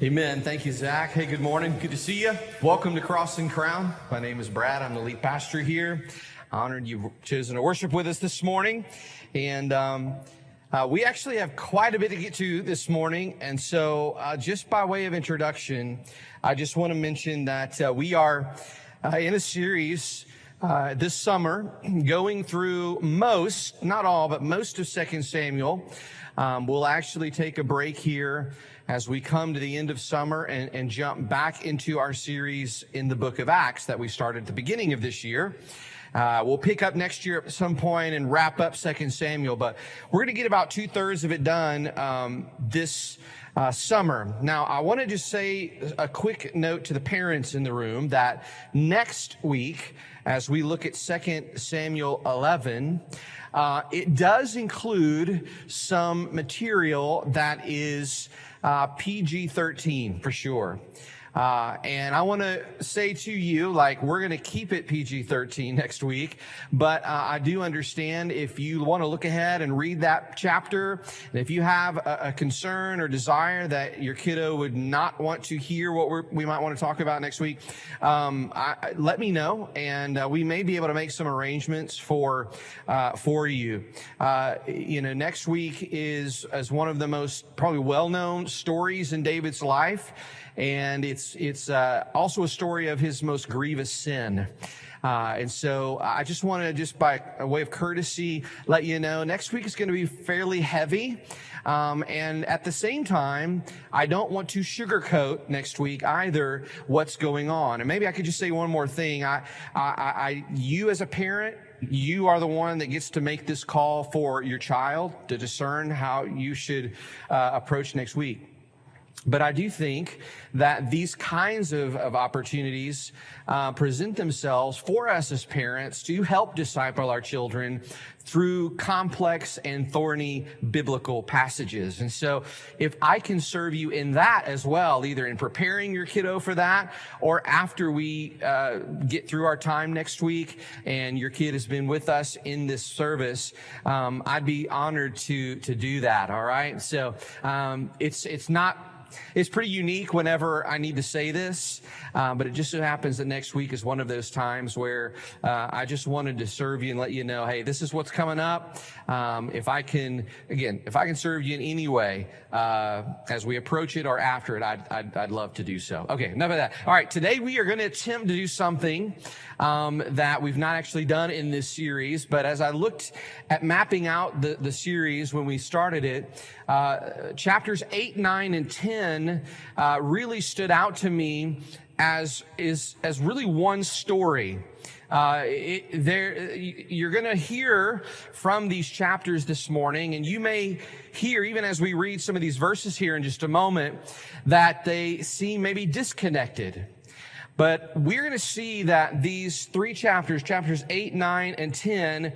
Amen. Thank you, Zach. Hey, good morning. Good to see you. Welcome to Cross and Crown. My name is Brad. I'm the lead pastor here. Honored you've chosen to worship with us this morning. And we actually have quite a bit to get to this morning. And so just by way of introduction, I just want to mention that we are in a series this summer going through most, not all, but most of 2 Samuel. We'll actually take a break here as we come to the end of summer and jump back into our series in the book of Acts that we started at the beginning of this year. We'll pick up next year at some point and wrap up 2 Samuel, but we're going to get about 2/3 of it done this summer. Now, I want to just say a quick note to the parents in the room that next week, as we look at 2 Samuel 11, it does include some material that is PG-13 for sure. And I want to say to you, we're going to keep it PG-13 next week, but I do understand if you want to look ahead and read that chapter, and if you have a concern or desire that your kiddo would not want to hear what we might want to talk about next week, let me know, and we may be able to make some arrangements for you. Next week is one of the most probably well-known stories in David's life. And it's also a story of his most grievous sin. And so I just want to, just by a way of courtesy, let you know next week is going to be fairly heavy. And at the same time, I don't want to sugarcoat next week either what's going on. And maybe I could just say one more thing. You as a parent, you are the one that gets to make this call for your child to discern how you should approach next week. But I do think that these kinds of opportunities present themselves for us as parents to help disciple our children through complex and thorny biblical passages. And so if I can serve you in that as well, either in preparing your kiddo for that or after we get through our time next week and your kid has been with us in this service, I'd be honored to do that. All right. So it's pretty unique whenever I need to say this, but it just so happens that next week is one of those times where I just wanted to serve you and let you know, hey, this is what's coming up. If I can serve you in any way as we approach it or after it, I'd love to do so. Okay, enough of that. All right, today we are going to attempt to do something that we've not actually done in this series, but as I looked at mapping out the series when we started it, chapters 8, 9, and 10 really stood out to me as really one story. You're going to hear from these chapters this morning, and you may hear, even as we read some of these verses here in just a moment, that they seem maybe disconnected. But we're going to see that these three chapters 8, 9, and 10,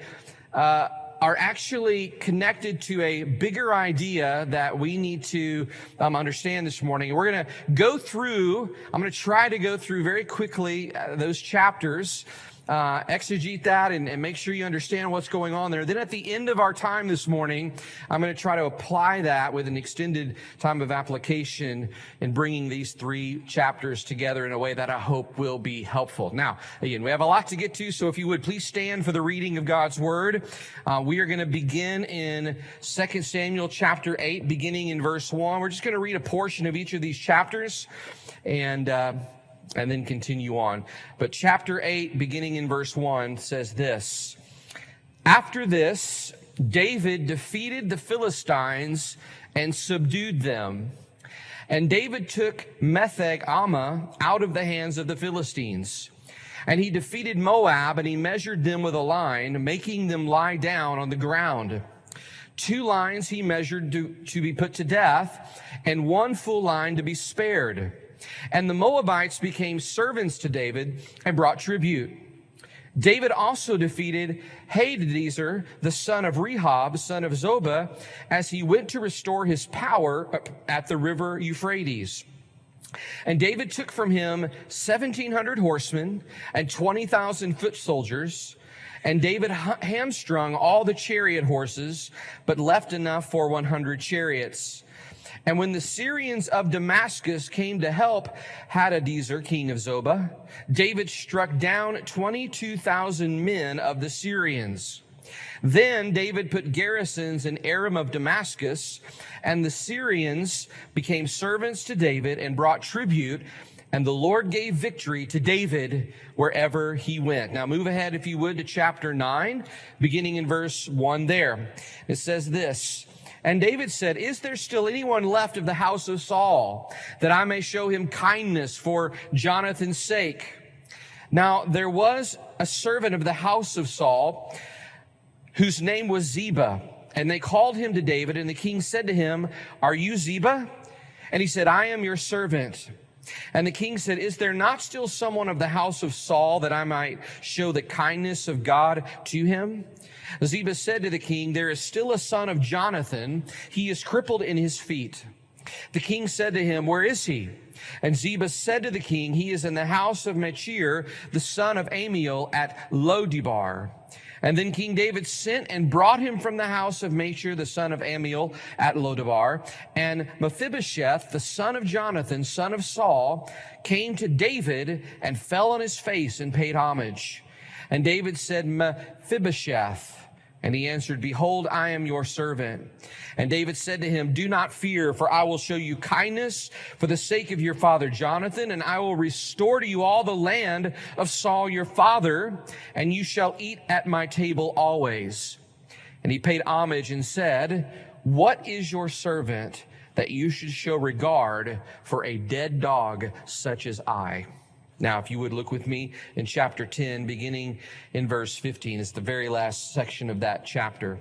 are actually connected to a bigger idea that we need to understand this morning. And we're going to I'm going to try to go through very quickly those chapters, exegete that and make sure you understand what's going on there. Then at the end of our time this morning, I'm going to try to apply that with an extended time of application in bringing these three chapters together in a way that I hope will be helpful. Now, again, we have a lot to get to, so if you would please stand for the reading of God's Word. We are going to begin in 2 Samuel chapter 8, beginning in verse 1. We're just going to read a portion of each of these chapters and then continue on. But chapter 8, beginning in verse 1, says this: After this, David defeated the Philistines and subdued them. And David took Metheg-Ammah out of the hands of the Philistines. And he defeated Moab, and he measured them with a line, making them lie down on the ground. 2 lines he measured to be put to death, and 1 full line to be spared. And the Moabites became servants to David and brought tribute. David also defeated Hadadezer, the son of Rehob, son of Zobah, as he went to restore his power at the river Euphrates. And David took from him 1,700 horsemen and 20,000 foot soldiers. And David hamstrung all the chariot horses, but left enough for 100 chariots. And when the Syrians of Damascus came to help Hadadezer, king of Zobah, David struck down 22,000 men of the Syrians. Then David put garrisons in Aram of Damascus, and the Syrians became servants to David and brought tribute, and the Lord gave victory to David wherever he went. Now move ahead, if you would, to chapter 9, beginning in verse 1 there. It says this, "And David said, 'Is there still anyone left of the house of Saul, that I may show him kindness for Jonathan's sake?' Now there was a servant of the house of Saul, whose name was Ziba. And they called him to David, and the king said to him, 'Are you Ziba?' And he said, 'I am your servant.' And the king said, 'Is there not still someone of the house of Saul, that I might show the kindness of God to him?' Ziba said to the king, 'There is still a son of Jonathan. He is crippled in his feet.' The king said to him, 'Where is he?' And Ziba said to the king, 'He is in the house of Machir, the son of Amiel, at Lodebar.' And then King David sent and brought him from the house of Machir, the son of Amiel, at Lodebar. And Mephibosheth, the son of Jonathan, son of Saul, came to David and fell on his face and paid homage. And David said, 'Mephibosheth.' And he answered, 'Behold, I am your servant.' And David said to him, 'Do not fear, for I will show you kindness for the sake of your father Jonathan, and I will restore to you all the land of Saul your father, and you shall eat at my table always.' And he paid homage and said, 'What is your servant that you should show regard for a dead dog such as I?'" Now, if you would look with me in chapter 10, beginning in verse 15. It's the very last section of that chapter.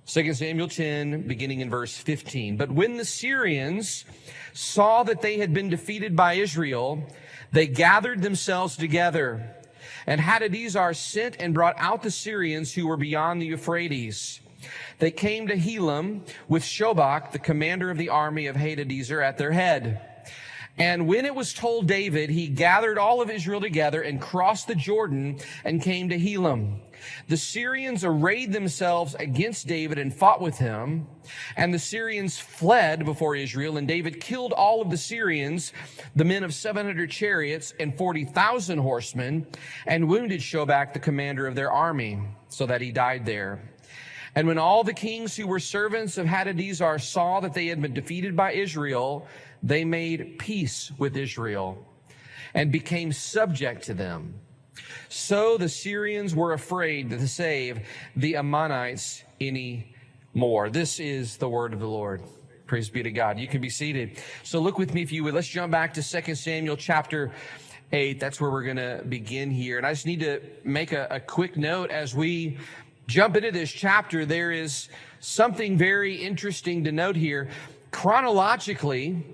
2 Samuel 10, beginning in verse 15. "But when the Syrians saw that they had been defeated by Israel, they gathered themselves together. And Hadadezer sent and brought out the Syrians who were beyond the Euphrates. They came to Helam with Shobach, the commander of the army of Hadadezer, at their head. And when it was told David, he gathered all of Israel together and crossed the Jordan and came to Helam. The Syrians arrayed themselves against David and fought with him. And the Syrians fled before Israel, and David killed all of the Syrians, the men of 700 chariots and 40,000 horsemen, and wounded Shobach, the commander of their army, so that he died there. And when all the kings who were servants of Hadadezer saw that they had been defeated by Israel, they made peace with Israel and became subject to them. So the Syrians were afraid to save the Ammonites any more." This is the word of the Lord. Praise be to God. You can be seated. So look with me, if you would. Let's jump back to 2 Samuel chapter 8. That's where we're going to begin here. And I just need to make a quick note as we jump into this chapter. There is something very interesting to note here. Chronologically,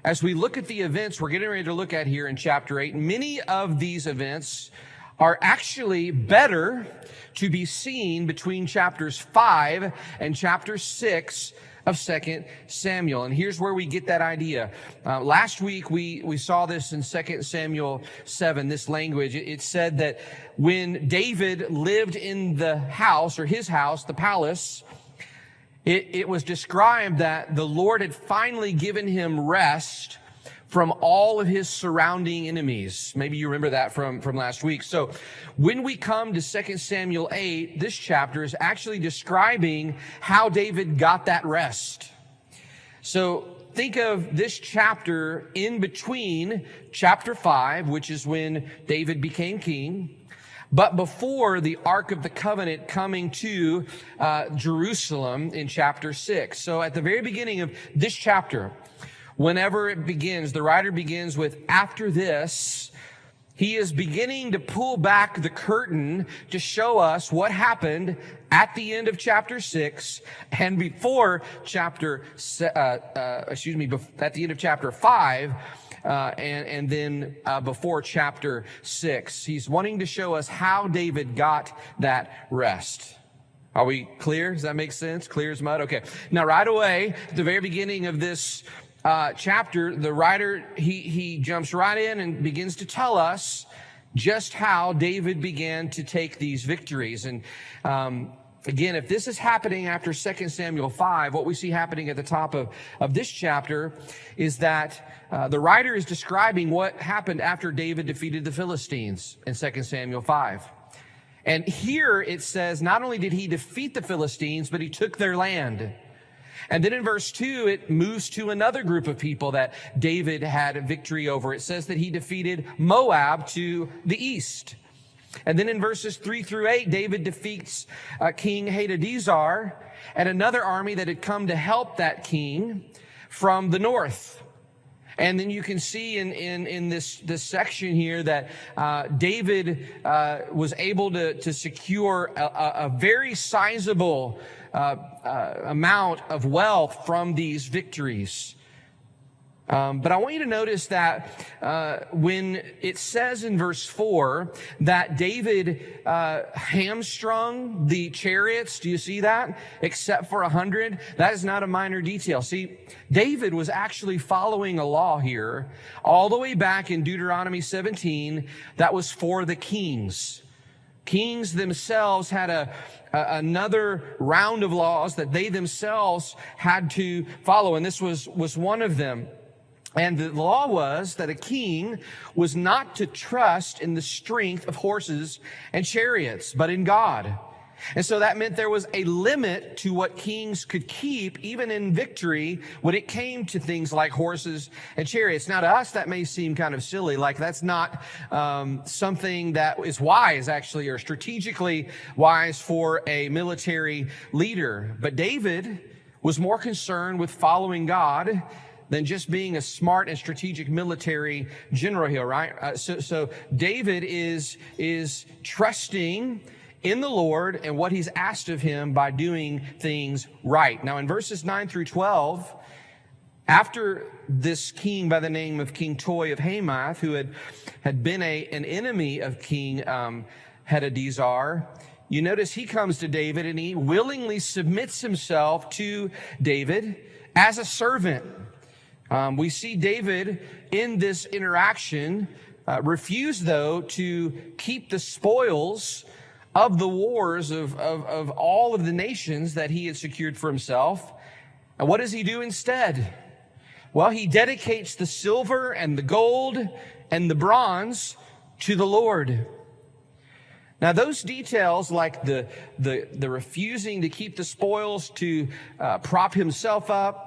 as we look at the events we're getting ready to look at here in chapter 8, many of these events are actually better to be seen between chapters 5 and chapter 6 of 2 Samuel. And here's where we get that idea. Last week, we saw this in 2 Samuel 7, this language. It said that when David lived in the house, or his house, the palace, it was described that the Lord had finally given him rest from all of his surrounding enemies. Maybe you remember that from last week. So when we come to 2 Samuel 8, this chapter is actually describing how David got that rest. So think of this chapter in between chapter 5, which is when David became king, but before the Ark of the Covenant coming to Jerusalem in chapter 6. So at the very beginning of this chapter, whenever it begins, the writer begins with, "After this," he is beginning to pull back the curtain to show us what happened at the end of chapter 6 and before at the end of chapter 5, and then before chapter 6. He's wanting to show us how David got that rest. Are we clear? Does that make sense? Clear as mud? Okay. Now, right away, at the very beginning of this chapter, the writer, he jumps right in and begins to tell us just how David began to take these victories. And Again, if this is happening after 2 Samuel 5, what we see happening at the top of this chapter is that the writer is describing what happened after David defeated the Philistines in 2 Samuel 5. And here it says, not only did he defeat the Philistines, but he took their land. And then in verse 2, it moves to another group of people that David had victory over. It says that he defeated Moab to the east. And then in verses 3 through 8, David defeats King Hadadezer and another army that had come to help that king from the north. And then you can see in this section here that David was able to secure a very sizable amount of wealth from these victories. But I want you to notice that when it says in verse 4 that David hamstrung the chariots, do you see that? Except for 100, that is not a minor detail. See, David was actually following a law here all the way back in Deuteronomy 17 that was for the kings. Kings themselves had another round of laws that they themselves had to follow, and this was one of them. And the law was that a king was not to trust in the strength of horses and chariots, but in God. And so that meant there was a limit to what kings could keep, even in victory, when it came to things like horses and chariots. Now, to us, that may seem kind of silly, like that's not something that is wise, actually, or strategically wise for a military leader. But David was more concerned with following God than just being a smart and strategic military general here, right? So David is trusting in the Lord and what he's asked of him by doing things right. Now in verses 9 through 12, after this king by the name of King Toi of Hamath, who had been an enemy of King Hadadezer, you notice he comes to David and he willingly submits himself to David as a servant. We see David in this interaction refuse, though, to keep the spoils of the wars of all of the nations that he had secured for himself. And what does he do instead? Well, he dedicates the silver and the gold and the bronze to the Lord. Now, those details, like the refusing to keep the spoils, to prop himself up,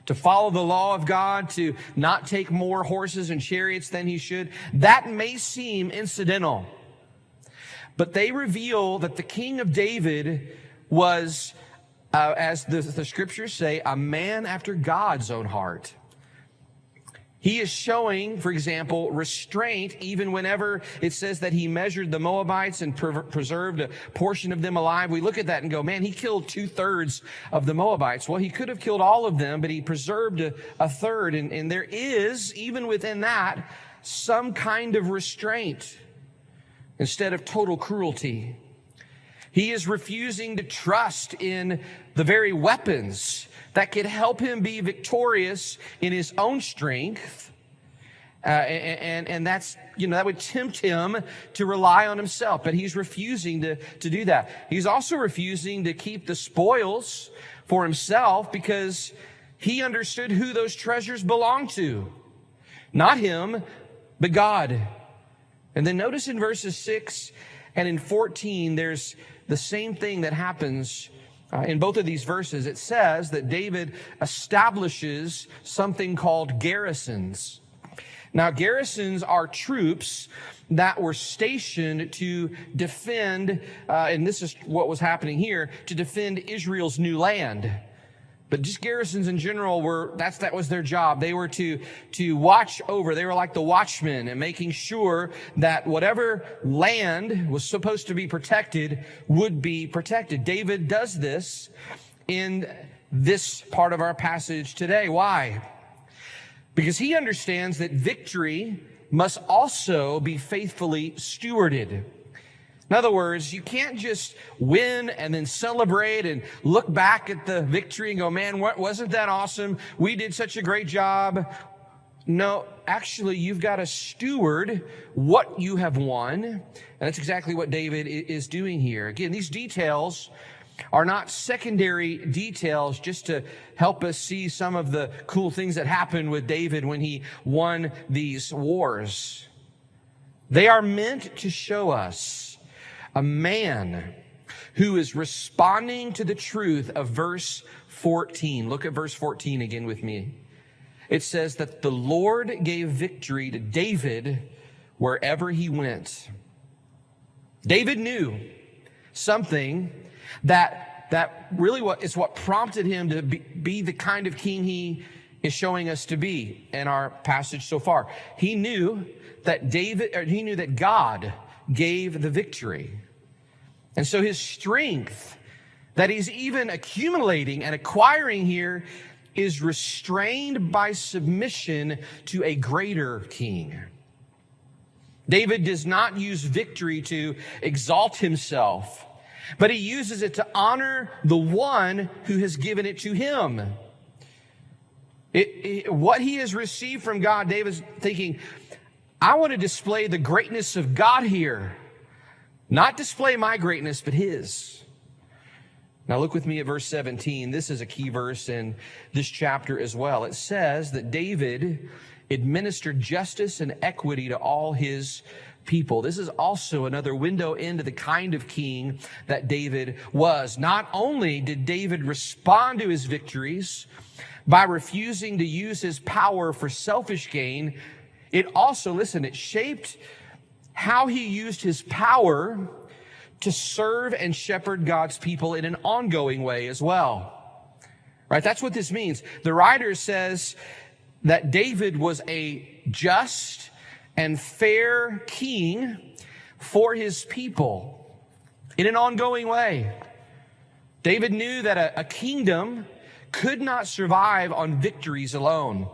to follow the law of God, to not take more horses and chariots than he should, that may seem incidental. But they reveal that the king of David was, as the scriptures say, a man after God's own heart. He is showing, for example, restraint even whenever it says that he measured the Moabites and preserved a portion of them alive. We look at that and go, man, he killed 2/3 of the Moabites. Well, he could have killed all of them, but he preserved a third. And there is, even within that, some kind of restraint instead of total cruelty. He is refusing to trust in the very weapons that could help him be victorious in his own strength. And that's, that would tempt him to rely on himself. But he's refusing to do that. He's also refusing to keep the spoils for himself because he understood who those treasures belonged to. Not him, but God. And then notice in verses 6 and in 14, there's the same thing that happens in both of these verses. It says that David establishes something called garrisons. Now, garrisons are troops that were stationed to defend, and this is what was happening here, to defend Israel's new land. But just garrisons in general that was their job. They were to watch over. They were like the watchmen and making sure that whatever land was supposed to be protected would be protected. David does this in this part of our passage today. Why? Because he understands that victory must also be faithfully stewarded. In other words, you can't just win and then celebrate and look back at the victory and go, man, wasn't that awesome? We did such a great job. No, actually, you've got to steward what you have won. And that's exactly what David is doing here. Again, these details are not secondary details just to help us see some of the cool things that happened with David when he won these wars. They are meant to show us a man who is responding to the truth of verse 14. Look at verse 14 again with me. It says that the Lord gave victory to David wherever he went. David knew something that really is what prompted him to be the kind of king he is showing us to be in our passage so far. He knew that God gave the victory. And so his strength that he's even accumulating and acquiring here is restrained by submission to a greater king. David does not use victory to exalt himself, but he uses it to honor the one who has given it to him. What he has received from God, David's thinking, I want to display the greatness of God here. Not display my greatness, but his. Now look with me at verse 17. This is a key verse in this chapter as well. It says that David administered justice and equity to all his people. This is also another window into the kind of king that David was. Not only did David respond to his victories by refusing to use his power for selfish gain, it also, it shaped how he used his power to serve and shepherd God's people in an ongoing way as well. Right? That's what this means. The writer says that David was a just and fair king for his people in an ongoing way. David knew that a kingdom could not survive on victories alone.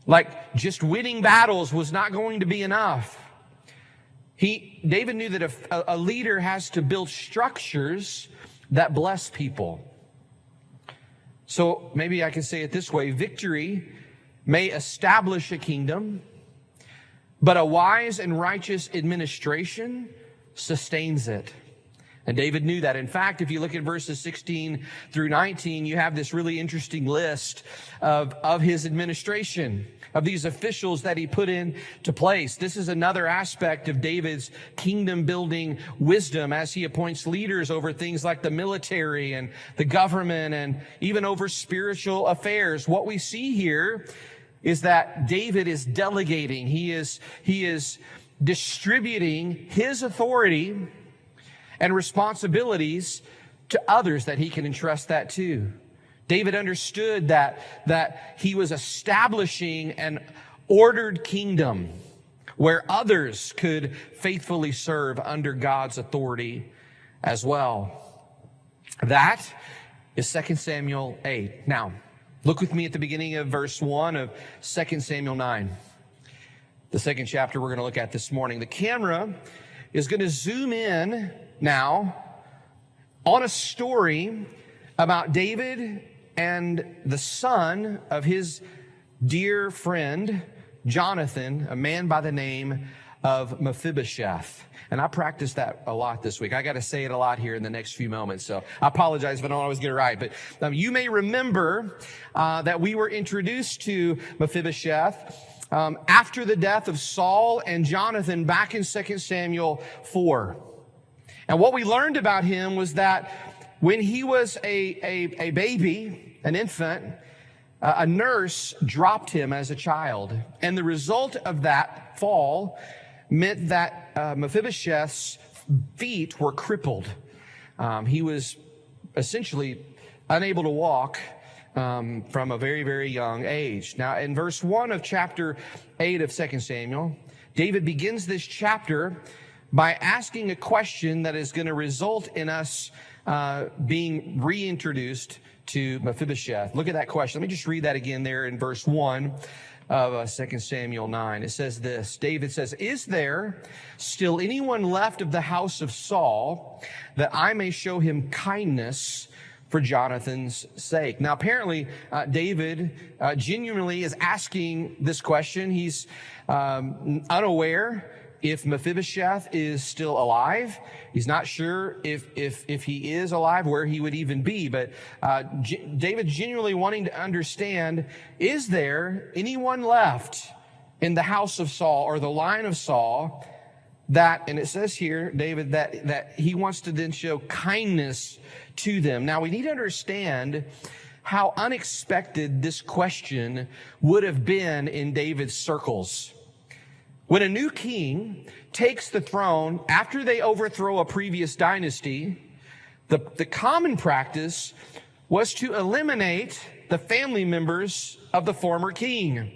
Like just winning battles was not going to be enough. David knew that a leader has to build structures that bless people. So maybe I can say it this way. Victory may establish a kingdom, but a wise and righteous administration sustains it. And David knew that. In fact, if you look at verses 16 through 19, you have this really interesting list of his administration, of these officials that he put into place. This is another aspect of David's kingdom building wisdom as he appoints leaders over things like the military and the government and even over spiritual affairs. What we see here is that David is delegating. He is distributing his authority and responsibilities to others that he can entrust that to. David understood that he was establishing an ordered kingdom where others could faithfully serve under God's authority as well. That is 2 Samuel 8. Now, look with me at the beginning of verse 1 of 2 Samuel 9. The second chapter we're going to look at this morning. The camera is going to zoom in now on a story about David and the son of his dear friend, Jonathan, a man by the name of Mephibosheth. And I practiced that a lot this week. I got to say it a lot here in the next few moments. So I apologize if I don't always get it right. But you may remember that we were introduced to Mephibosheth after the death of Saul and Jonathan back in 2 Samuel 4. And what we learned about him was that when he was a baby, an infant, a nurse dropped him as a child. And the result of that fall meant that Mephibosheth's feet were crippled. He was essentially unable to walk from a very, very young age. Now, in verse 1 of chapter 8 of 2 Samuel, David begins this chapter by asking a question that is going to result in us being reintroduced to Mephibosheth. Look at that question. Let me just read that again there in verse 1 of 2 Samuel 9. It says this. David says, "Is there still anyone left of the house of Saul that I may show him kindness for Jonathan's sake. Now, apparently, David genuinely is asking this question. He's unaware if Mephibosheth is still alive. He's not sure if he is alive, where he would even be. But David genuinely wanting to understand, is there anyone left in the house of Saul or the line of Saul that, and it says here, David, that he wants to then show kindness to them. Now, we need to understand how unexpected this question would have been in David's circles. When a new king takes the throne after they overthrow a previous dynasty, the common practice was to eliminate the family members of the former king.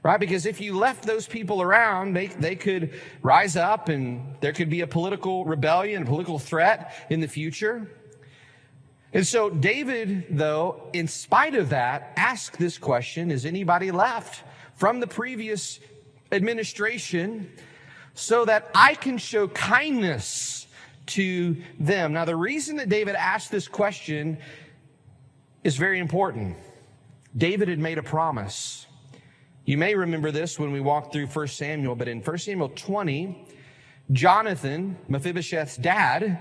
Right? Because if you left those people around, they could rise up and there could be a political rebellion, a political threat in the future. And so David, though, in spite of that, asked this question, is anybody left from the previous administration so that I can show kindness to them? Now, the reason that David asked this question is very important. David had made a promise. You may remember this when we walked through 1 Samuel, but in 1 Samuel 20, Jonathan, Mephibosheth's dad,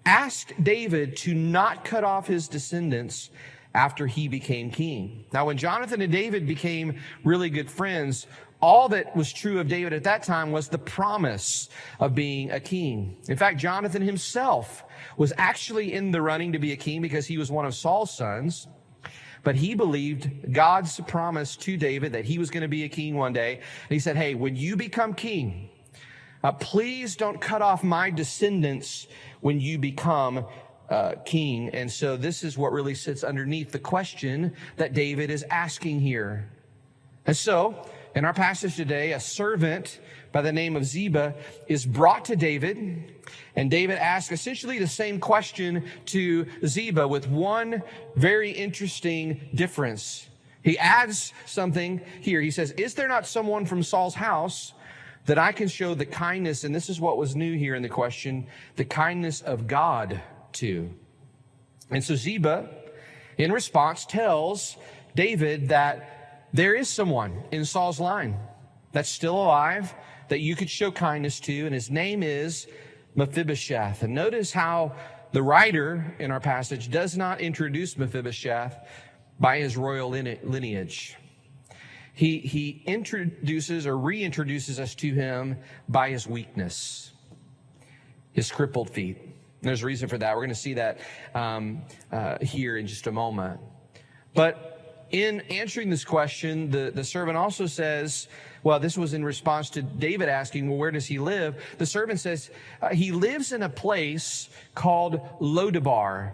asked David to not cut off his descendants after he became king. Now, when Jonathan and David became really good friends, all that was true of David at that time was the promise of being a king. In fact, Jonathan himself was actually in the running to be a king because he was one of Saul's sons. But he believed God's promise to David that he was going to be a king one day. And he said, hey, when you become king, please don't cut off my descendants when you become king. And so this is what really sits underneath the question that David is asking here. And so in our passage today, a servant by the name of Ziba is brought to David, and David asks essentially the same question to Ziba with one very interesting difference. He adds something here. He says, is there not someone from Saul's house that I can show the kindness, and this is what was new here in the question, the kindness of God to? And so Ziba, in response, tells David that there is someone in Saul's line that's still alive that you could show kindness to, and his name is Mephibosheth. And notice how the writer in our passage does not introduce Mephibosheth by his royal lineage. He introduces or reintroduces us to him by his weakness, his crippled feet. And there's a reason for that. We're going to see that here in just a moment. But in answering this question, the servant also says, well, this was in response to David asking, well, where does he live? The servant says, he lives in a place called Lodabar.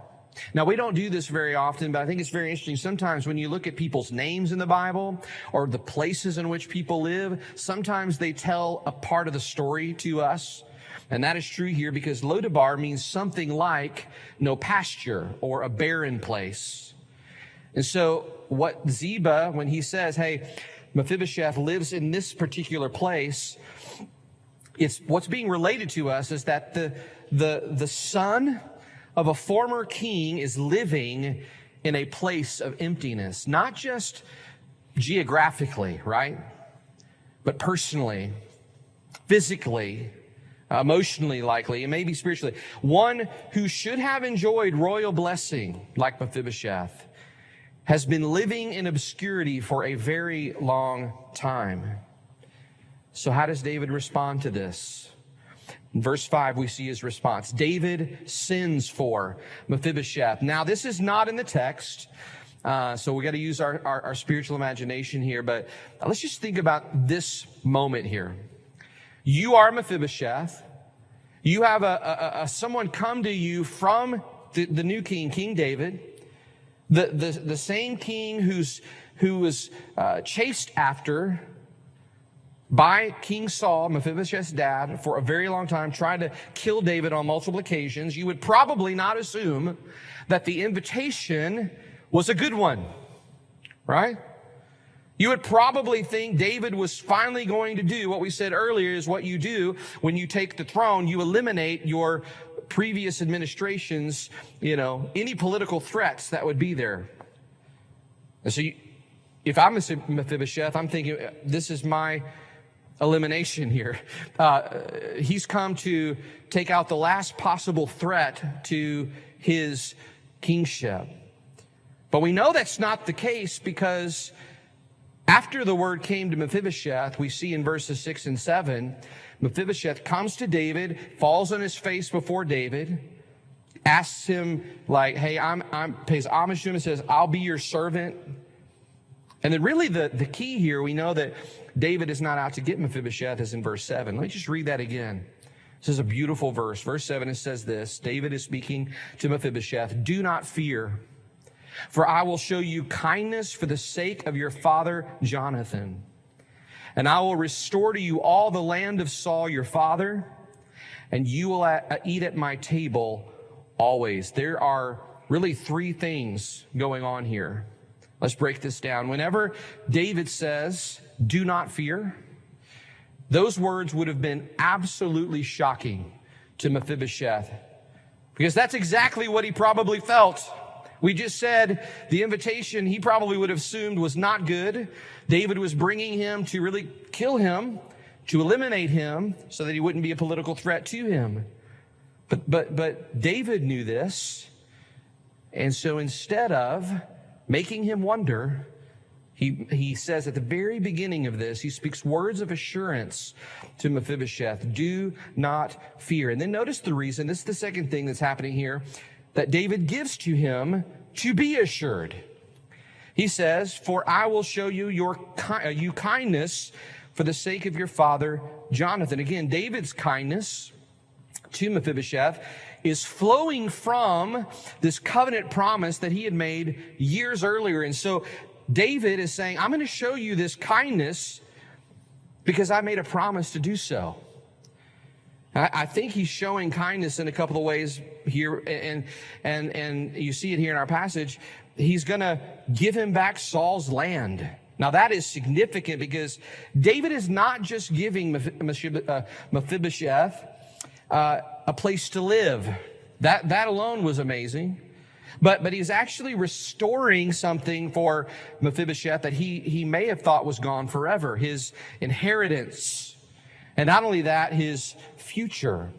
Now, we don't do this very often, but I think it's very interesting. Sometimes when you look at people's names in the Bible or the places in which people live, sometimes they tell a part of the story to us. And that is true here because Lodabar means something like no pasture or a barren place. And so what Ziba, when he says, hey, Mephibosheth lives in this particular place, it's what's being related to us is that the son of a former king is living in a place of emptiness, not just geographically, right? But personally, physically, emotionally likely, and maybe spiritually. One who should have enjoyed royal blessing, like Mephibosheth, has been living in obscurity for a very long time. So how does David respond to this? In verse 5, we see his response. David sends for Mephibosheth. Now, this is not in the text, so we got to use our spiritual imagination here, but let's just think about this moment here. You are Mephibosheth. You have someone come to you from the new king, King David. The same king who was chased after by King Saul, Mephibosheth's dad, for a very long time, tried to kill David on multiple occasions. You would probably not assume that the invitation was a good one, right? You would probably think David was finally going to do what we said earlier is what you do when you take the throne. You eliminate your previous administration's, any political threats that would be there. And so if I'm Mephibosheth, I'm thinking, this is my elimination here. He's come to take out the last possible threat to his kingship. But we know that's not the case, because after the word came to Mephibosheth, we see in verses 6 and 7, Mephibosheth comes to David, falls on his face before David, asks him, like, hey, pays homage to him and says, I'll be your servant. And then really the key here, we know that David is not out to get Mephibosheth, as in verse 7. Let me just read that again. This is a beautiful verse. Verse 7, it says this, David is speaking to Mephibosheth, do not fear, for I will show you kindness for the sake of your father Jonathan. And I will restore to you all the land of Saul your father, and you will eat at my table always. There are really three things going on here. Let's break this down. Whenever David says, do not fear, those words would have been absolutely shocking to Mephibosheth, because that's exactly what he probably felt. We just said the invitation he probably would have assumed was not good. David was bringing him to really kill him, to eliminate him, so that he wouldn't be a political threat to him. But David knew this. And so instead of making him wonder, he says at the very beginning of this, he speaks words of assurance to Mephibosheth. Do not fear. And then notice the reason. This is the second thing that's happening here, that David gives to him to be assured. He says, for I will show you you kindness for the sake of your father Jonathan. Again, David's kindness to Mephibosheth is flowing from this covenant promise that he had made years earlier. And so David is saying, I'm going to show you this kindness because I made a promise to do so. I think he's showing kindness in a couple of ways here, and you see it here in our passage. He's going to give him back Saul's land. Now that is significant, because David is not just giving Mephibosheth a place to live. That alone was amazing. But he's actually restoring something for Mephibosheth that he may have thought was gone forever, his inheritance. And not only that, his future.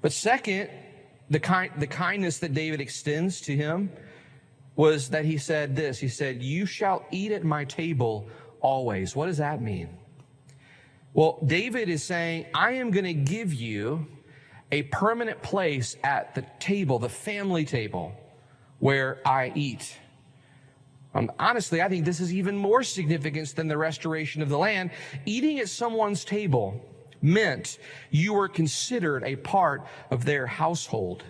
But second, the kindness that David extends to him was that he said this. He said, you shall eat at my table always. What does that mean? Well, David is saying, I am going to give you a permanent place at the table, the family table, where I eat. Honestly, I think this is even more significance than the restoration of the land. Eating at someone's table meant you were considered a part of their household.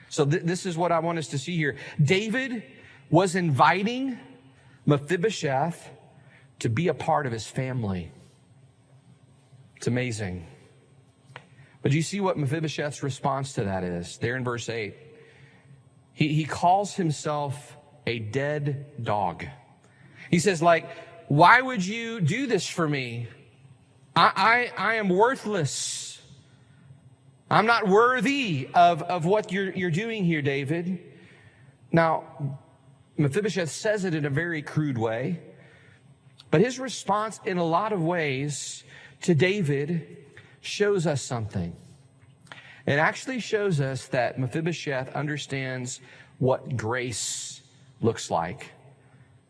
So this is what I want us to see here. David was inviting Mephibosheth to be a part of his family. It's amazing. But you see what Mephibosheth's response to that is. There in verse 8. He calls himself a dead dog. He says, why would you do this for me? I am worthless. I'm not worthy of what you're doing here, David. Now, Mephibosheth says it in a very crude way, but his response in a lot of ways to David shows us something. It actually shows us that Mephibosheth understands what grace looks like.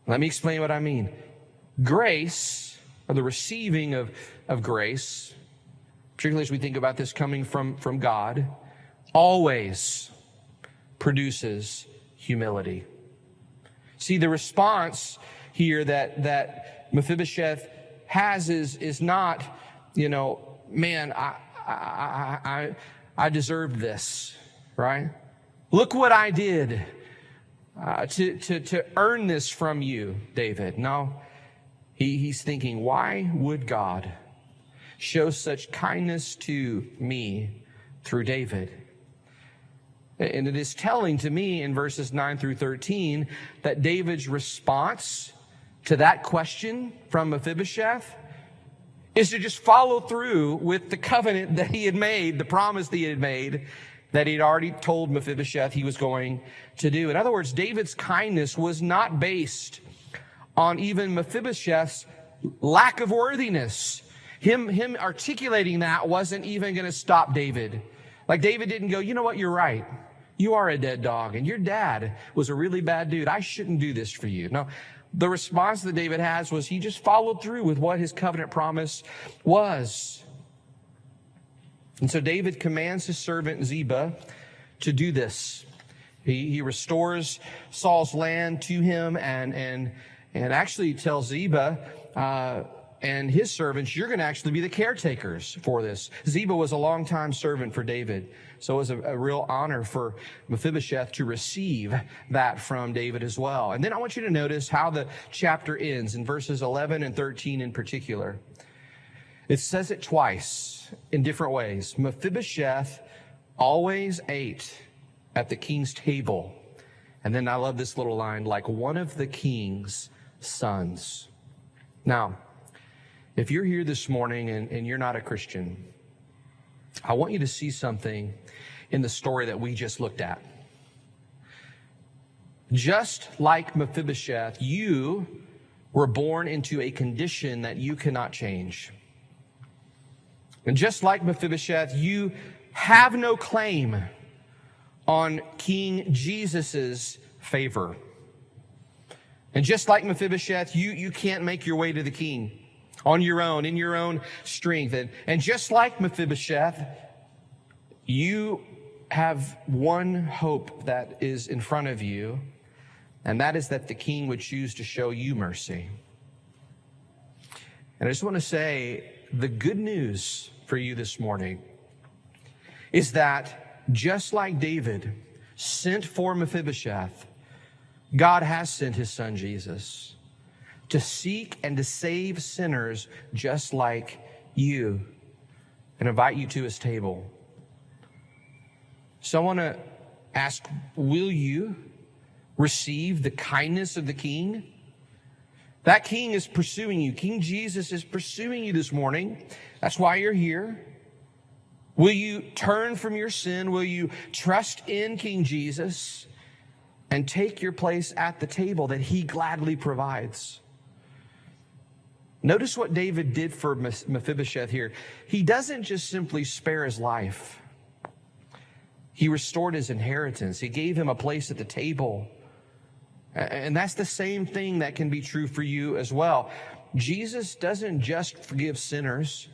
Let me explain what I mean. Grace, or the receiving of grace, particularly as we think about this coming from God, always produces humility. See, the response here that Mephibosheth has is not, man, I deserved this, right? Look what I did to earn this from you, David. No, he's thinking, why would God show such kindness to me through David? And it is telling to me in verses 9 through 13 that David's response to that question from Mephibosheth is to just follow through with the covenant that he had made, the promise that he had made, that he'd already told Mephibosheth he was going to do. In other words, David's kindness was not based on even Mephibosheth's lack of worthiness. Him articulating that wasn't even going to stop David. Like David didn't go, you know what, you're right. You are a dead dog, and your dad was a really bad dude. I shouldn't do this for you. No, the response that David has was he just followed through with what his covenant promise was. And so David commands his servant Ziba to do this. He restores Saul's land to him and actually tells Ziba and his servants, you're going to actually be the caretakers for this. Ziba was a longtime servant for David. So it was a real honor for Mephibosheth to receive that from David as well. And then I want you to notice how the chapter ends in verses 11 and 13 in particular. It says it twice in different ways. Mephibosheth always ate at the king's table. And then I love this little line, like one of the king's sons. Now, if you're here this morning and you're not a Christian, I want you to see something in the story that we just looked at. Just like Mephibosheth, you were born into a condition that you cannot change. And just like Mephibosheth, you have no claim on King Jesus's favor. And just like Mephibosheth, you can't make your way to the king on your own, in your own strength. And just like Mephibosheth, you have one hope that is in front of you, and that is that the king would choose to show you mercy. And I just want to say, the good news for you this morning is that just like David sent for Mephibosheth, God has sent his son Jesus to seek and to save sinners just like you and invite you to his table. So I want to ask, will you receive the kindness of the king? That king is pursuing you. King Jesus is pursuing you this morning. That's why you're here. Will you turn from your sin? Will you trust in King Jesus and take your place at the table that he gladly provides? Notice what David did for Mephibosheth here. He doesn't just simply spare his life. He restored his inheritance. He gave him a place at the table. And that's the same thing that can be true for you as well. Jesus doesn't just forgive sinners.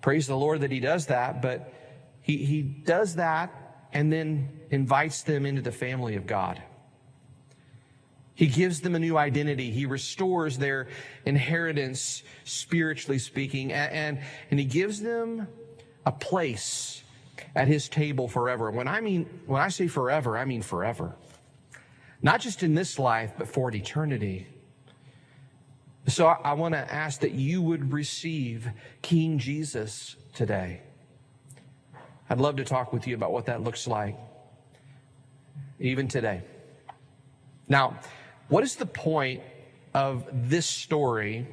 Praise the Lord that he does that, but he does that and then invites them into the family of God. He gives them a new identity. He restores their inheritance, spiritually speaking, and he gives them a place at his table forever. When I say forever, I mean forever. Not just in this life, but for eternity. So I want to ask that you would receive King Jesus today. I'd love to talk with you about what that looks like, even today. Now, what is the point of this story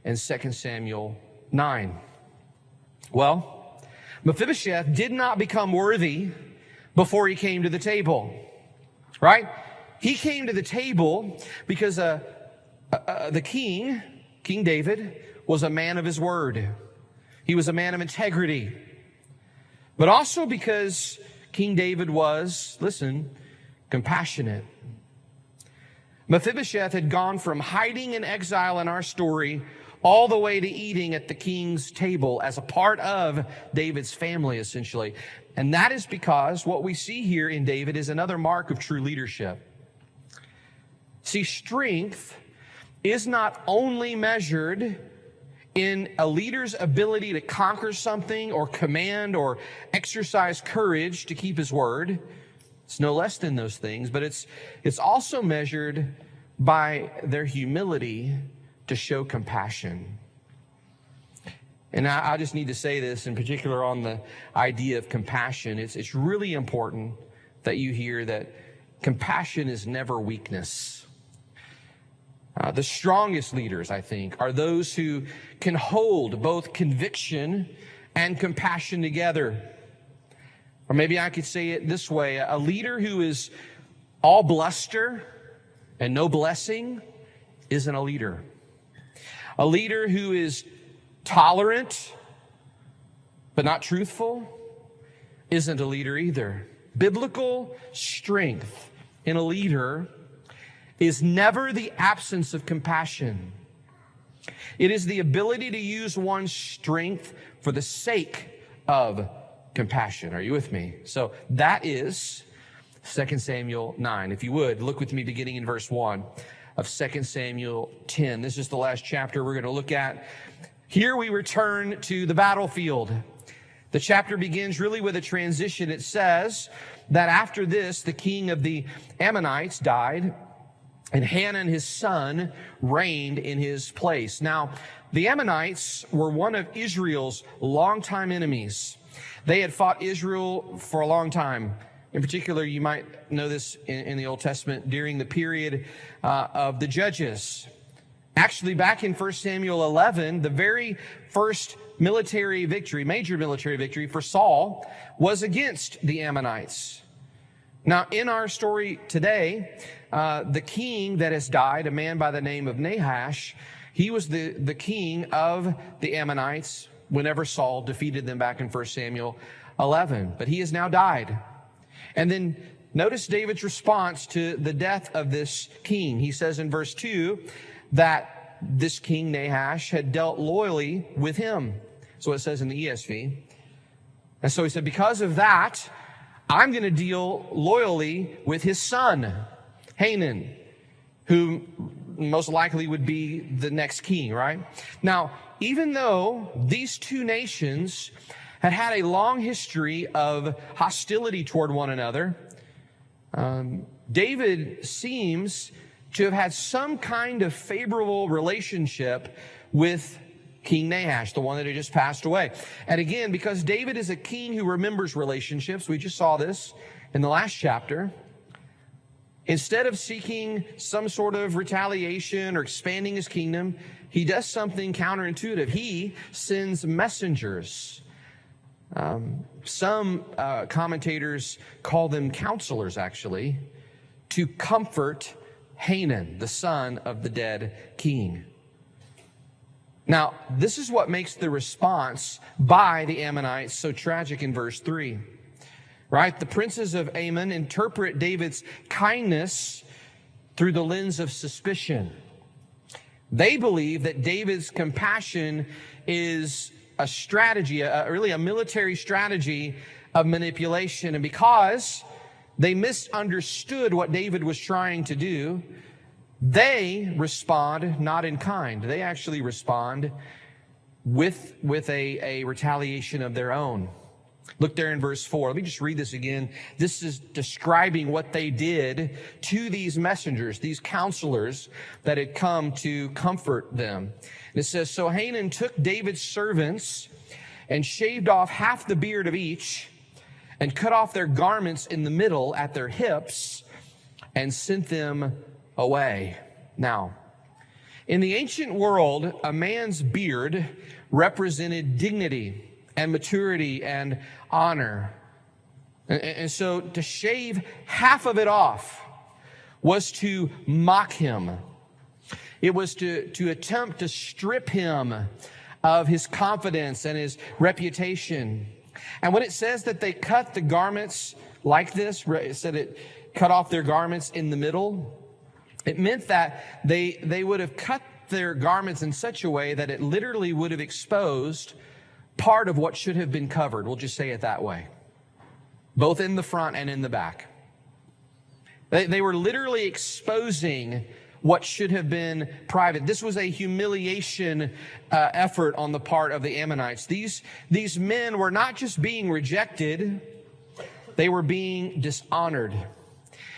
in 2 Samuel 9? Well, Mephibosheth did not become worthy before he came to the table, right? He came to the table because the king, King David, was a man of his word. He was a man of integrity. But also because King David was, listen, compassionate. Mephibosheth had gone from hiding in exile in our story all the way to eating at the king's table as a part of David's family, essentially. And that is because what we see here in David is another mark of true leadership. See, strength is not only measured in a leader's ability to conquer something or command or exercise courage to keep his word. It's no less than those things, but it's also measured by their humility to show compassion. And I just need to say this in particular on the idea of compassion. It's really important that you hear that compassion is never weakness. The strongest leaders, I think, are those who can hold both conviction and compassion together. Or maybe I could say it this way: a leader who is all bluster and no blessing isn't a leader. A leader who is tolerant but not truthful isn't a leader either. Biblical strength in a leader is never the absence of compassion. It is the ability to use one's strength for the sake of compassion. Are you with me? So that is 2 Samuel 9. If you would, look with me beginning in verse 1 of 2 Samuel 10. This is the last chapter we're going to look at. Here we return to the battlefield. The chapter begins really with a transition. It says that after this, the king of the Ammonites died, and Hanun, his son, reigned in his place. Now, the Ammonites were one of Israel's longtime enemies. They had fought Israel for a long time. In particular, you might know this in the Old Testament during the period of the Judges. Actually, back in 1 Samuel 11, the very first military victory, major military victory for Saul was against the Ammonites. Now, in our story today, the king that has died, a man by the name of Nahash, he was the king of the Ammonites whenever Saul defeated them back in 1 Samuel 11. But he has now died. And then notice David's response to the death of this king. He says in verse 2 that this king Nahash had dealt loyally with him. So it says in the ESV. And so he said, because of that, I'm going to deal loyally with his son, Hanun, who most likely would be the next king, right? Now, even though these two nations had had a long history of hostility toward one another, David seems to have had some kind of favorable relationship with King Nahash, the one that had just passed away. And again, because David is a king who remembers relationships, we just saw this in the last chapter, instead of seeking some sort of retaliation or expanding his kingdom, he does something counterintuitive. He sends messengers. Some commentators call them counselors, actually, to comfort Hanun, the son of the dead king. Now, this is what makes the response by the Ammonites so tragic in verse 3. Right? The princes of Ammon interpret David's kindness through the lens of suspicion. They believe that David's compassion is a strategy, really a military strategy of manipulation. And because they misunderstood what David was trying to do, they respond not in kind. They actually respond with a retaliation of their own. Look there in verse 4. Let me just read this again. This is describing what they did to these messengers, these counselors that had come to comfort them. And it says, so Hanun took David's servants and shaved off half the beard of each and cut off their garments in the middle at their hips and sent them away. Now, in the ancient world, a man's beard represented dignity and maturity and honor. And so to shave half of it off was to mock him. It was to attempt to strip him of his confidence and his reputation. And when it says that they cut the garments like this, it said it cut off their garments in the middle, it meant that they would have cut their garments in such a way that it literally would have exposed part of what should have been covered. We'll just say it that way. Both in the front and in the back. They were literally exposing what should have been private. This was a humiliation effort on the part of the Ammonites. These men were not just being rejected, they were being dishonored.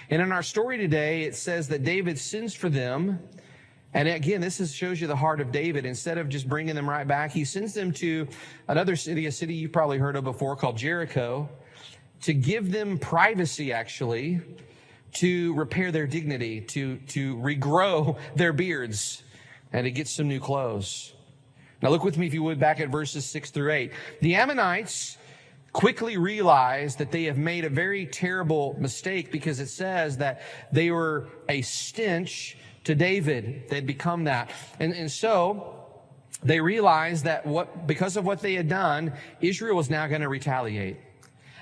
And in our story today, it says that David sends for them. And again, shows you the heart of David. Instead of just bringing them right back, he sends them to another city, a city you've probably heard of before called Jericho, to give them privacy, actually, to repair their dignity, to regrow their beards, and to get some new clothes. Now look with me, if you would, back at verses 6 through 8. The Ammonites quickly realize that they have made a very terrible mistake, because it says that they were a stench to David. They'd become that. And so they realized that because of what they had done, Israel was now going to retaliate.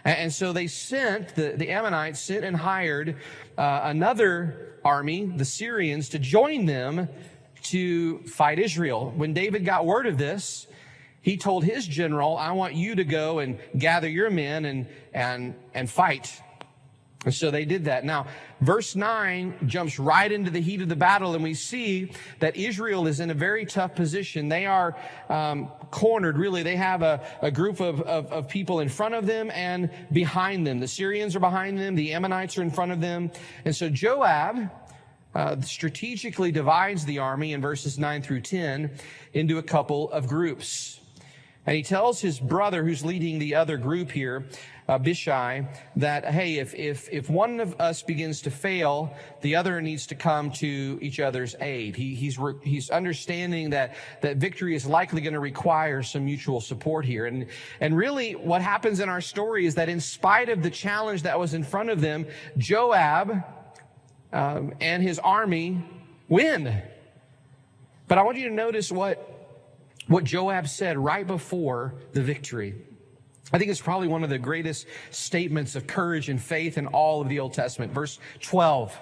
And so they sent, the Ammonites sent and hired another army, the Syrians, to join them to fight Israel. When David got word of this, he told his general, I want you to go and gather your men and fight. And so they did that. Now, verse 9 jumps right into the heat of the battle, and we see that Israel is in a very tough position. They are cornered, really. They have a group of people in front of them and behind them. The Syrians are behind them. The Ammonites are in front of them. And so Joab strategically divides the army in verses 9 through 10 into a couple of groups. And he tells his brother, who's leading the other group here, Abishai, that, hey, if one of us begins to fail, the other needs to come to each other's aid. He's understanding that victory is likely going to require some mutual support here. And really what happens in our story is that in spite of the challenge that was in front of them, Joab and his army win. But I want you to notice what Joab said right before the victory. I think it's probably one of the greatest statements of courage and faith in all of the Old Testament. Verse 12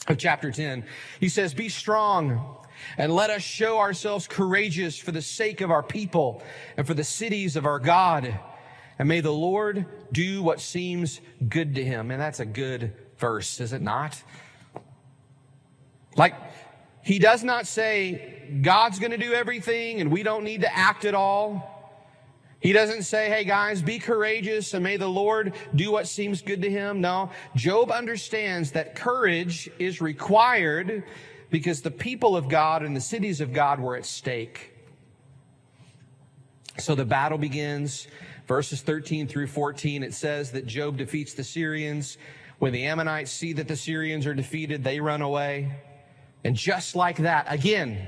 of chapter 10. He says, be strong and let us show ourselves courageous for the sake of our people and for the cities of our God. And may the Lord do what seems good to him. And that's a good verse, is it not? Like, he does not say God's going to do everything and we don't need to act at all. He doesn't say, hey guys, be courageous and may the Lord do what seems good to him. No, Job understands that courage is required because the people of God and the cities of God were at stake. So the battle begins. Verses 13 through 14, it says that Job defeats the Syrians. When the Ammonites see that the Syrians are defeated, they run away. And just like that, again,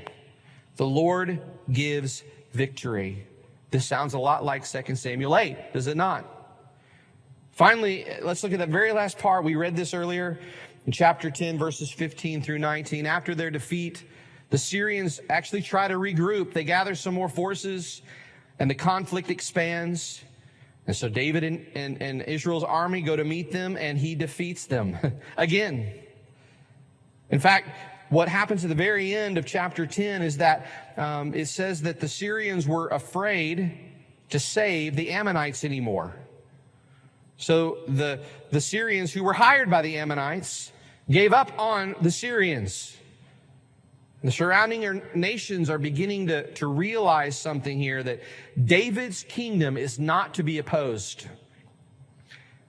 the Lord gives victory. This sounds a lot like 2 Samuel 8, does it not? Finally, let's look at that very last part. We read this earlier in chapter 10, verses 15 through 19. After their defeat, the Syrians actually try to regroup. They gather some more forces, and the conflict expands. And so David and Israel's army go to meet them, and he defeats them again. In fact, what happens at the very end of chapter 10 is that it says that the Syrians were afraid to save the Ammonites anymore. So the Syrians who were hired by the Ammonites gave up on the Syrians. The surrounding nations are beginning to realize something here, that David's kingdom is not to be opposed.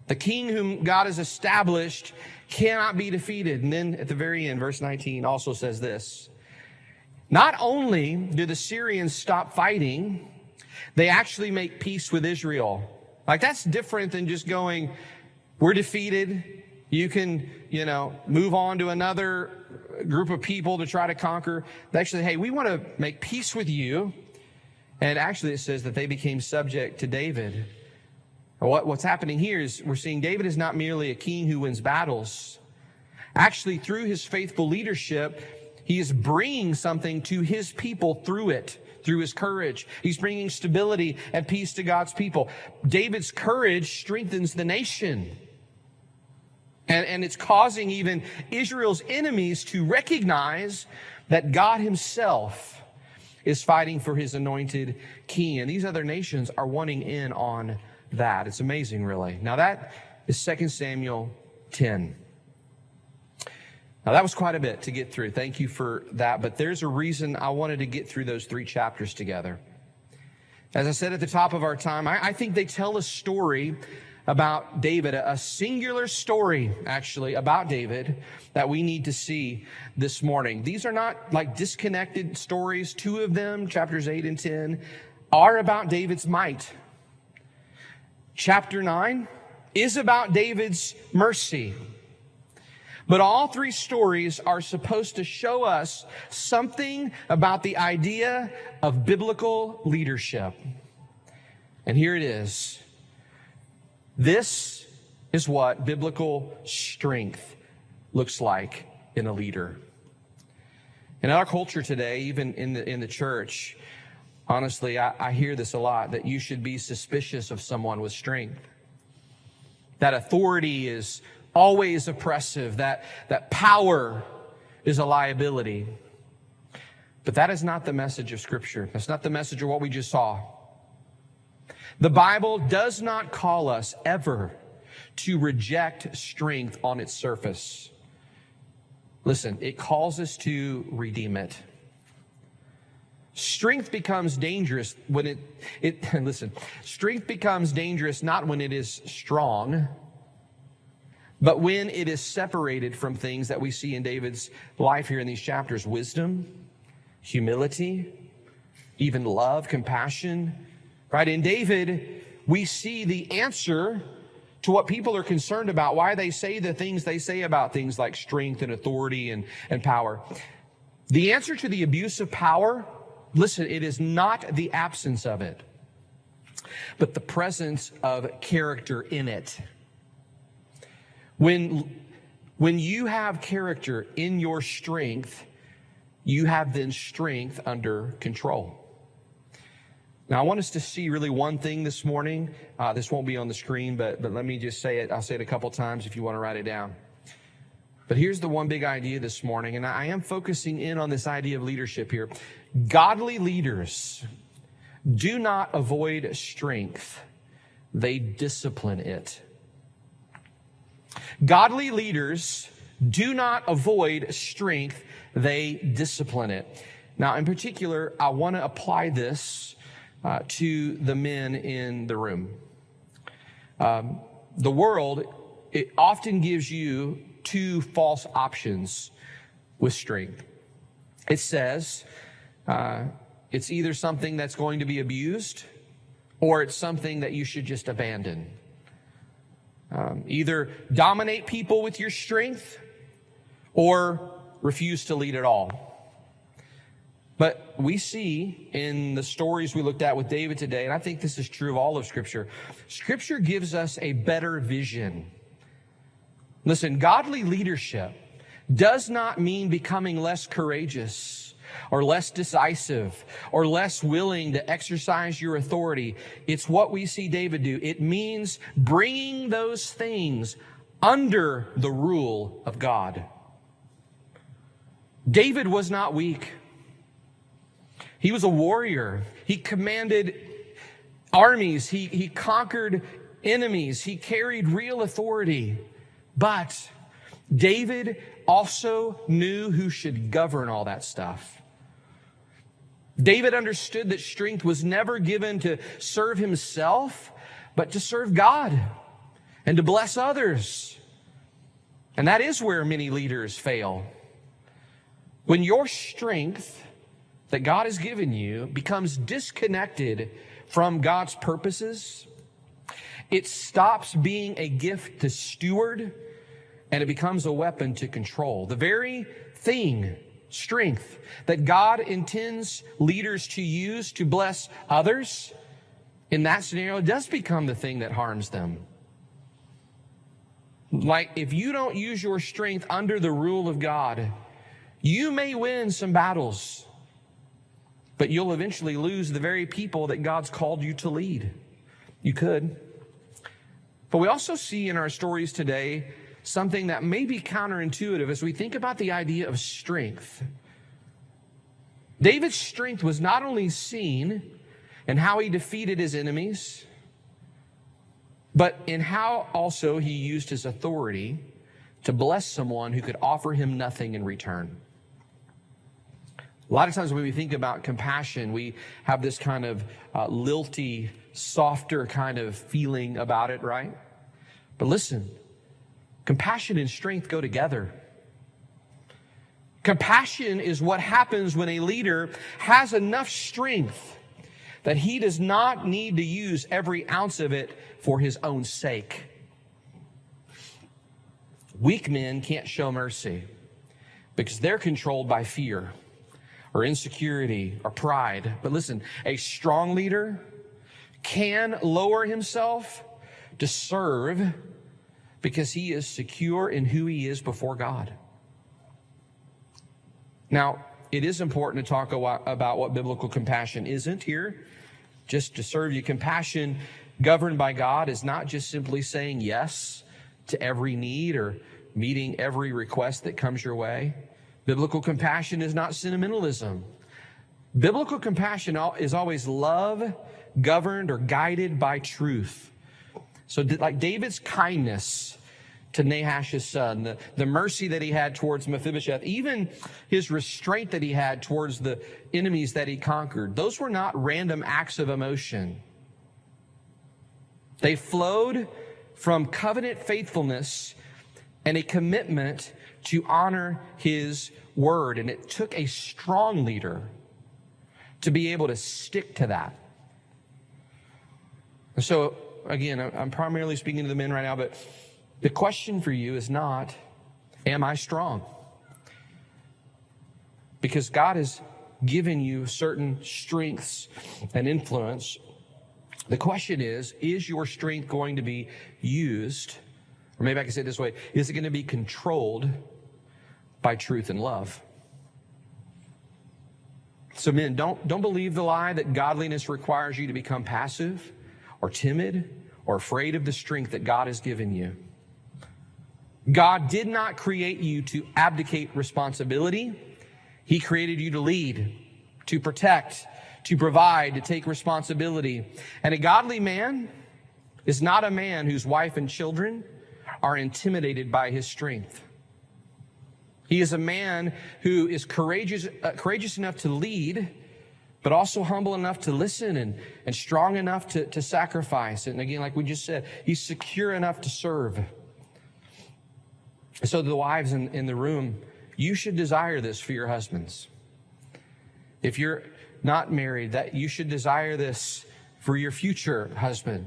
The king whom God has established cannot be defeated. And then at the very end, verse 19 also says this. Not only do the Syrians stop fighting, they actually make peace with Israel. Like, that's different than just going, we're defeated. You can, move on to another group of people to try to conquer. They actually, hey, we want to make peace with you. And actually it says that they became subject to David. What's happening here is we're seeing David is not merely a king who wins battles. Actually, through his faithful leadership, he is bringing something to his people through it, through his courage. He's bringing stability and peace to God's people. David's courage strengthens the nation. And it's causing even Israel's enemies to recognize that God himself is fighting for his anointed king. And these other nations are wanting in on that. It's amazing, really. Now that is 2 Samuel 10. Now that was quite a bit to get through. Thank you for that. But there's a reason I wanted to get through those 3 chapters together. As I said at the top of our time, I think they tell a story about David, a singular story, actually, about David that we need to see this morning. These are not like disconnected stories. 2 of them, chapters 8 and 10, are about David's might. Chapter 9 is about David's mercy. But all three stories are supposed to show us something about the idea of biblical leadership. And here it is. This is what biblical strength looks like in a leader. In our culture today, even in the church, honestly, I hear this a lot, that you should be suspicious of someone with strength. That authority is always oppressive, that power is a liability. But that is not the message of Scripture. That's not the message of what we just saw. The Bible does not call us ever to reject strength on its surface. Listen, it calls us to redeem it. Strength becomes dangerous when strength becomes dangerous not when it is strong, but when it is separated from things that we see in David's life here in these chapters: wisdom, humility, even love, compassion. Right? In David, we see the answer to what people are concerned about, why they say the things they say about things like strength and authority and power. The answer to the abuse of power, listen, it is not the absence of it, but the presence of character in it. When you have character in your strength, you have then strength under control. Now, I want us to see really one thing this morning. This won't be on the screen, but let me just say it. I'll say it a couple times if you want to write it down. But here's the one big idea this morning, and I am focusing in on this idea of leadership here. Godly leaders do not avoid strength. They discipline it. Godly leaders do not avoid strength. They discipline it. Now, in particular, I want to apply this to the men in the room. The world, it often gives you two false options with strength. It says it's either something that's going to be abused or it's something that you should just abandon. Either dominate people with your strength or refuse to lead at all. But we see in the stories we looked at with David today, and I think this is true of all of Scripture, Scripture gives us a better vision. Listen, godly leadership does not mean becoming less courageous or less decisive or less willing to exercise your authority. It's what we see David do. It means bringing those things under the rule of God. David was not weak. He was a warrior. He commanded armies. He conquered enemies. He carried real authority. But David also knew who should govern all that stuff. David understood that strength was never given to serve himself, but to serve God and to bless others. And that is where many leaders fail. When your strength that God has given you becomes disconnected from God's purposes, it stops being a gift to steward and it becomes a weapon to control. The very thing, strength, that God intends leaders to use to bless others, in that scenario, it does become the thing that harms them. Like if you don't use your strength under the rule of God, you may win some battles, but you'll eventually lose the very people that God's called you to lead. You could. But we also see in our stories today something that may be counterintuitive as we think about the idea of strength. David's strength was not only seen in how he defeated his enemies, but in how also he used his authority to bless someone who could offer him nothing in return. A lot of times when we think about compassion, we have this kind of lilty, softer kind of feeling about it, right? But listen, compassion and strength go together. Compassion is what happens when a leader has enough strength that he does not need to use every ounce of it for his own sake. Weak men can't show mercy because they're controlled by fear or insecurity or pride. But listen, a strong leader can lower himself to serve because he is secure in who he is before God. Now, it is important to talk about what biblical compassion isn't here. Just to serve you, compassion governed by God is not just simply saying yes to every need or meeting every request that comes your way. Biblical compassion is not sentimentalism. Biblical compassion is always love governed or guided by truth. So like David's kindness to Nahash's son, the mercy that he had towards Mephibosheth, even his restraint that he had towards the enemies that he conquered, those were not random acts of emotion. They flowed from covenant faithfulness and a commitment to honor his word. And it took a strong leader to be able to stick to that. And so, again, I'm primarily speaking to the men right now, but the question for you is not, am I strong? Because God has given you certain strengths and influence. The question is your strength going to be used, or maybe I can say it this way, is it going to be controlled by truth and love? So men, don't believe the lie that godliness requires you to become passive or timid or afraid of the strength that God has given you. God did not create you to abdicate responsibility. He created you to lead, to protect, to provide, to take responsibility. And a godly man is not a man whose wife and children are intimidated by his strength. He is a man who is courageous enough to lead, but also humble enough to listen and strong enough to sacrifice. And again, like we just said, he's secure enough to serve. So the wives in the room, you should desire this for your husbands. If you're not married, that you should desire this for your future husband.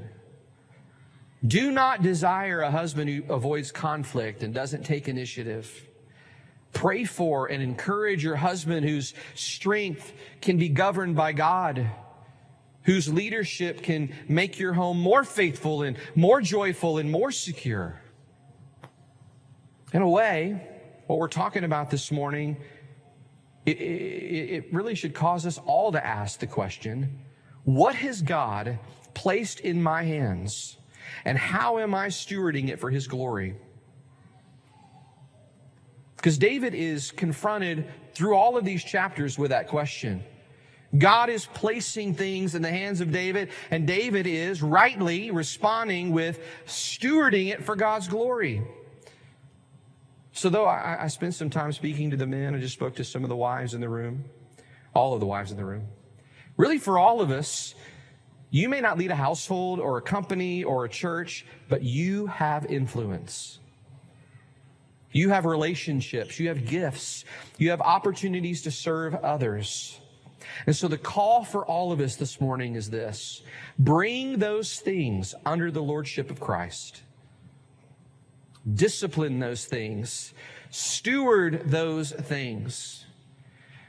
Do not desire a husband who avoids conflict and doesn't take initiative. Pray for and encourage your husband whose strength can be governed by God, whose leadership can make your home more faithful and more joyful and more secure. In a way, what we're talking about this morning, it really should cause us all to ask the question, what has God placed in my hands, and how am I stewarding it for His glory? Because David is confronted through all of these chapters with that question. God is placing things in the hands of David, and David is rightly responding with stewarding it for God's glory. So though I spent some time speaking to the men, I just spoke to some of the wives in the room, all of the wives in the room. Really, for all of us, you may not lead a household or a company or a church, but you have influence. You have relationships, you have gifts, you have opportunities to serve others. And so the call for all of us this morning is this: bring those things under the lordship of Christ. Discipline those things, steward those things,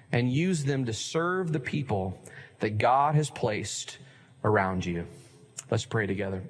and use them to serve the people that God has placed around you. Let's pray together.